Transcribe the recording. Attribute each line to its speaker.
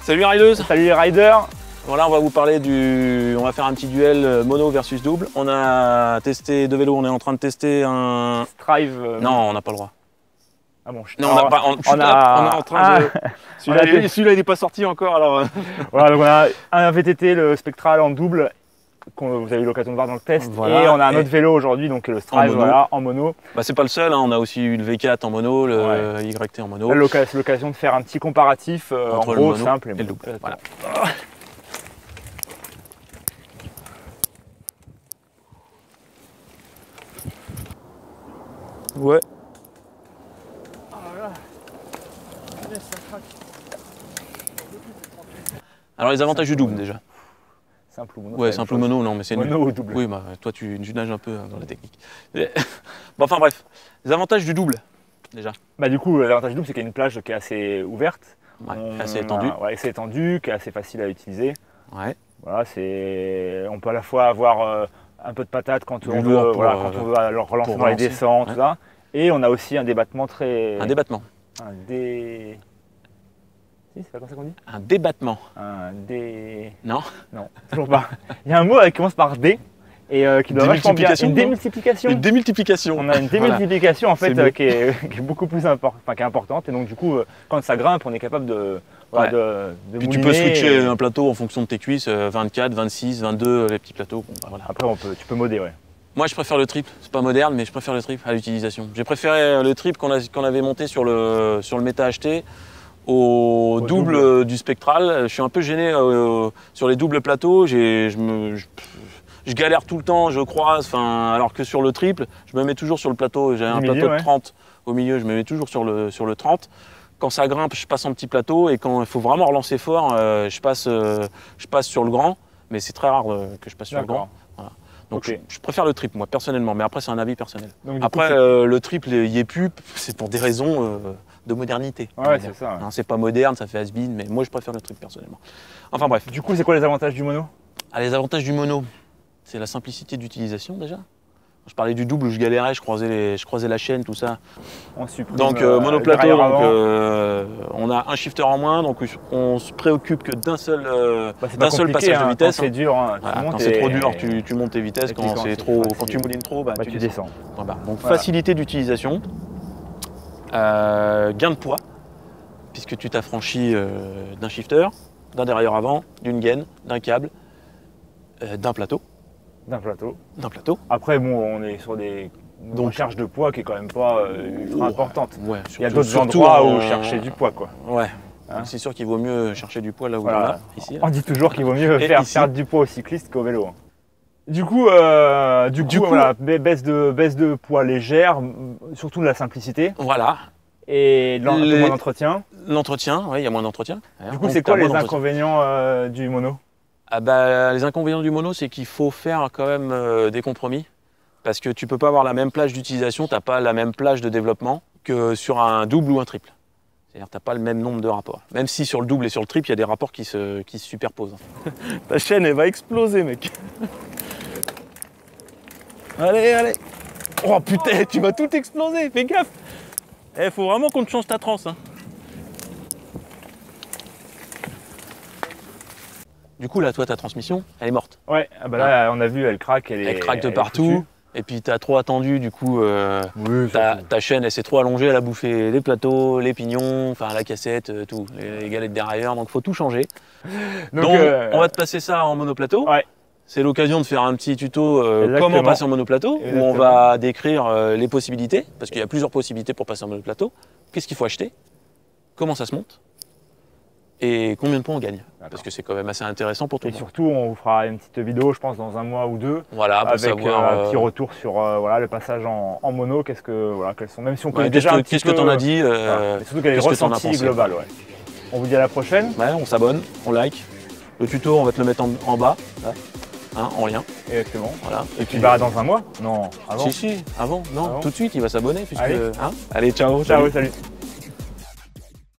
Speaker 1: Salut Rideuse.
Speaker 2: Salut les riders.
Speaker 1: Voilà, on va vous parler on va faire un petit duel mono versus double. On a testé deux vélos, on est en train de tester un...
Speaker 2: Strive.
Speaker 1: Non, on n'a pas le droit.
Speaker 2: Ah bon,
Speaker 1: Non, on n'a pas... On est en train de... Celui-là, il n'est pas sorti encore, alors...
Speaker 2: Voilà, donc on a un VTT, le Spectral en double, que vous avez eu l'occasion de voir dans le test. Voilà, et on a un autre vélo aujourd'hui, donc le Strive en mono.
Speaker 1: Bah, c'est pas le seul, hein. On a aussi eu le V4 en mono, le YT en mono.
Speaker 2: L'occasion de faire un petit comparatif
Speaker 1: entre
Speaker 2: en
Speaker 1: le
Speaker 2: gros,
Speaker 1: mono
Speaker 2: simple
Speaker 1: et le double. Voilà. Ouais.
Speaker 2: Ah là. Ça craque.
Speaker 1: Alors les avantages du double déjà.
Speaker 2: Simple ou mono.
Speaker 1: Ouais, simple ou mono, non mais c'est
Speaker 2: mono ou double.
Speaker 1: Oui, bah toi tu nages un peu dans la technique. Bon, enfin bref, les avantages du double déjà.
Speaker 2: Bah du coup l'avantage du double c'est qu'il y a une plage qui est assez ouverte.
Speaker 1: Ouais, assez étendue.
Speaker 2: Ouais, assez étendue, qui est assez facile à utiliser.
Speaker 1: Ouais.
Speaker 2: Voilà, on peut à la fois avoir un peu de patate quand on veut, quand on veut leur relancer dans les descentes, tout ça. Et on a aussi un débattement très...
Speaker 1: Un débattement.
Speaker 2: Si, c'est pas comme ça qu'on dit?
Speaker 1: Un débattement.
Speaker 2: Non. Non, toujours pas. Il y a un mot qui commence par D et qui doit vachement bien. Une démultiplication.
Speaker 1: Une démultiplication.
Speaker 2: On a une démultiplication en fait qui est beaucoup plus importante et donc du coup quand ça grimpe on est capable de
Speaker 1: Puis tu peux switcher un plateau en fonction de tes cuisses, 24, 26, 22, les petits plateaux. Bon, bah, voilà.
Speaker 2: Après tu peux modder, ouais.
Speaker 1: Moi je préfère le triple, c'est pas moderne mais je préfère le triple à l'utilisation. J'ai préféré le triple qu'on avait monté sur le Meta HT au double du Spectral. Je suis un peu gêné sur les doubles plateaux, je galère tout le temps, je croise, alors que sur le triple, je me mets toujours sur le plateau, j'ai un plateau de 30 au milieu, je me mets toujours sur le 30. Quand ça grimpe, je passe en petit plateau et quand il faut vraiment relancer fort, je passe sur le grand, mais c'est très rare que je passe sur le grand. Voilà. Donc je préfère le triple moi personnellement, mais après c'est un avis personnel. Donc, après le triple il y est plus, c'est pour des raisons de modernité.
Speaker 2: Ouais, c'est ça. Ouais.
Speaker 1: C'est pas moderne, ça fait has-been, mais moi je préfère le triple personnellement. Enfin bref.
Speaker 2: Du coup c'est quoi les avantages du mono?
Speaker 1: Les avantages du mono, c'est la simplicité d'utilisation déjà. Je parlais du double où je galérais, je croisais la chaîne, tout ça.
Speaker 2: On supprime
Speaker 1: donc monoplateau, on a un shifter en moins, donc on se préoccupe que d'un seul passage de vitesse.
Speaker 2: Quand c'est dur,
Speaker 1: quand c'est trop dur, tu montes tes vitesses. Quand tu moulines trop, tu descends. Donc facilité d'utilisation, gain de poids, puisque tu t'affranchis d'un shifter, d'un dérailleur avant, d'une gaine, d'un câble, d'un plateau.
Speaker 2: D'un plateau.
Speaker 1: Après,
Speaker 2: bon, on est sur une recherche de poids qui est quand même pas ultra importante.
Speaker 1: Ouais,
Speaker 2: il y a d'autres endroits où chercher du poids, quoi.
Speaker 1: Ouais. C'est sûr qu'il vaut mieux chercher du poids là où on est, ici.
Speaker 2: On dit toujours qu'il vaut mieux faire perdre du poids aux cyclistes qu'au vélo. Du coup, voilà, baisse de poids légère, surtout de la simplicité.
Speaker 1: Voilà.
Speaker 2: Et moins d'entretien.
Speaker 1: L'entretien, oui, il y a moins d'entretien.
Speaker 2: Du coup, c'est quoi les inconvénients du mono?
Speaker 1: Les inconvénients du mono, c'est qu'il faut faire quand même des compromis. Parce que tu ne peux pas avoir la même plage d'utilisation, tu n'as pas la même plage de développement que sur un double ou un triple. C'est-à-dire que tu n'as pas le même nombre de rapports. Même si sur le double et sur le triple, il y a des rapports qui se superposent. Ta chaîne, elle va exploser, mec. Allez. Oh putain, tu vas tout exploser, fais gaffe. Faut vraiment qu'on te change ta transe. Du coup, là, toi, ta transmission, elle est morte.
Speaker 2: Ouais, là, on a vu, elle craque.
Speaker 1: Elle craque de partout. Et puis, tu as trop attendu, du coup, ta chaîne, elle s'est trop allongée, elle a bouffé les plateaux, les pignons, la cassette, tout, les galettes dérailleur. Donc, il faut tout changer. Donc on va te passer ça en monoplateau. Ouais. C'est l'occasion de faire un petit tuto comment passer en monoplateau, où on va décrire les possibilités, parce qu'il y a plusieurs possibilités pour passer en monoplateau. Qu'est-ce qu'il faut acheter? Comment ça se monte? Et combien de points on gagne? Parce que c'est quand même assez intéressant pour tout le monde.
Speaker 2: Et surtout, on vous fera une petite vidéo, je pense, dans un mois ou deux,
Speaker 1: voilà,
Speaker 2: avec un petit retour sur le passage en mono. Quels sont, même si on connaît déjà un petit peu...
Speaker 1: Qu'est-ce que t'en as dit
Speaker 2: surtout quel est le ressenti global. Ouais. On vous dit à la prochaine.
Speaker 1: Ouais, on s'abonne, on like. Le tuto, on va te le mettre en bas, là, en lien.
Speaker 2: Exactement.
Speaker 1: Voilà.
Speaker 2: Et puis dans un mois? Non, avant.
Speaker 1: Si, avant. Non, tout de suite, il va s'abonner.
Speaker 2: Allez.
Speaker 1: Allez, ciao.
Speaker 2: Ciao, salut.